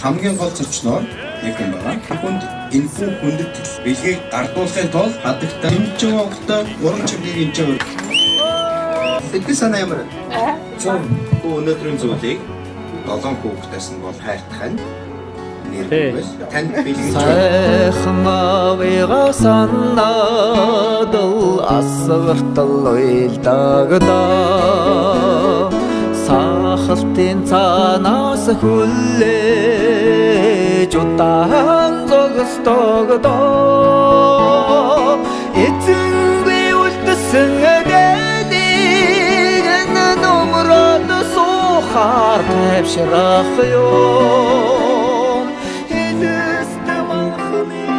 хамгийн гол зочноор нэг хүн байгаа. Хүнд энэхүү хүндэт бэлгийг гардуулахын тулд хадагтай эмчэн огтой уран чимгийг энчээр Эдгээр санаа ямар вэ? Өнөөдрийн зүйлийг 7 хүүхдээс нь бол хайртах нь нэрвээс танд бэлгэж сайхан авига санаадал асгартал уйлдагда сахалтын цаанаас хүлээж удаан зогстогдо эзэн би үлдсэн эдэлийг номрод сухар тавшрах ёо эдэстэмэн хэмээ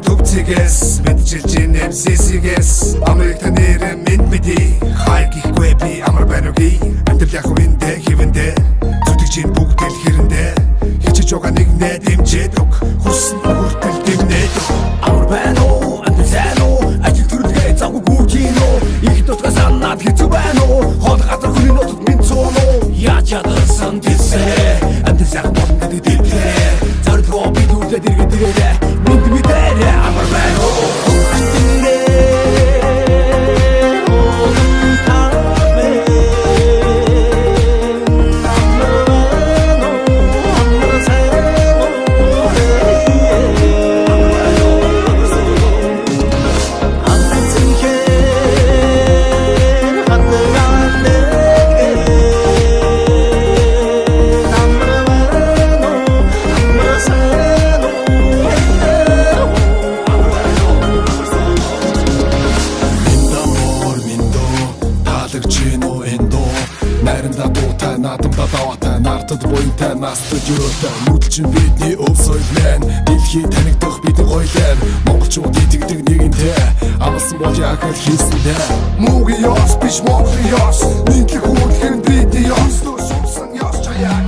Төвцгээс мэдчилж MCC-гээс Америкт нэр мэд мэди хайгихгүй би амар байна уу амьдрал яг үндэ хивэндэ зүтгэж бүгд л хэрэндэ хичээж байгаа нэг нэ дэмжээд өг хүссэн хүртэл дэмнээд амар байна уу амьдрал уу ажил төрөлгээ завгүй гүрчинөө их тутгаас анаад хэцүү байна уу хол газар хүний нотод минь цооноо яаж чадсан тэсээ амьдрал яг болон гэдэг дэргэлээ зардлоо би дүүрдэ дэргэлээ Midere amarmeno Astinde Olantave Amarmeno Amaraseno Anatsinke Hatagane Amarmeno Amaraseno Найранда дуутай наадамда даваатай нартад буянтай настад юутай мөдөлчин бидний өв соёл маань дэлхий танигдах бидний гоёлын монголчууд итгэдэг нэгэнтэй амлсан бол яг л хийсэндээ муугийн ёс биш монголын ёс нийтлэг хөөрхөн бидний ёс туссан ёс чаяг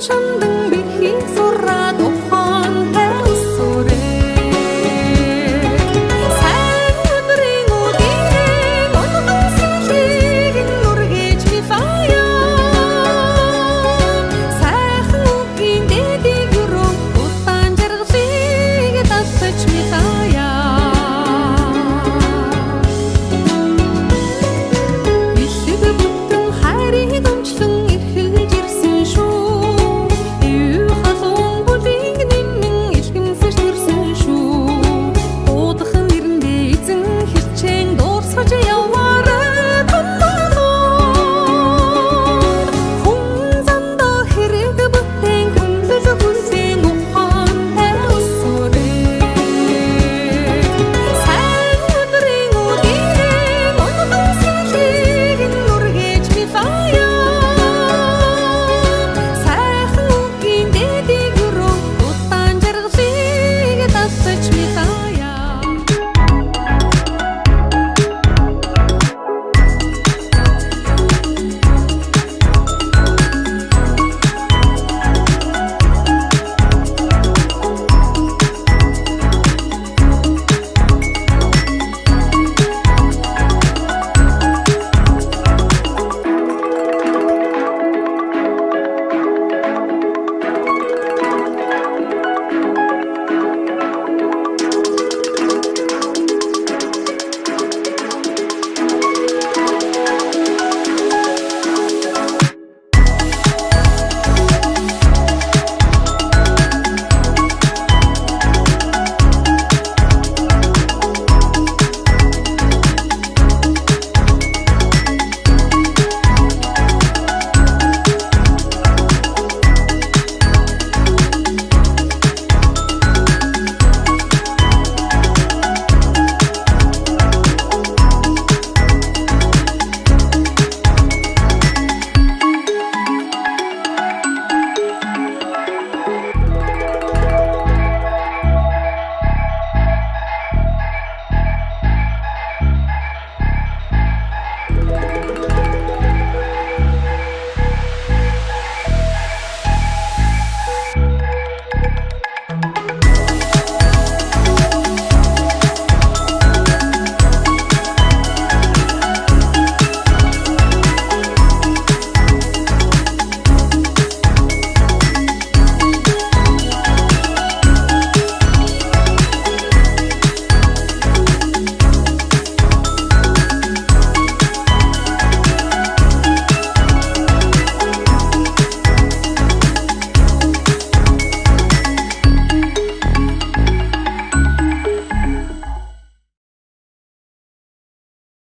чамдан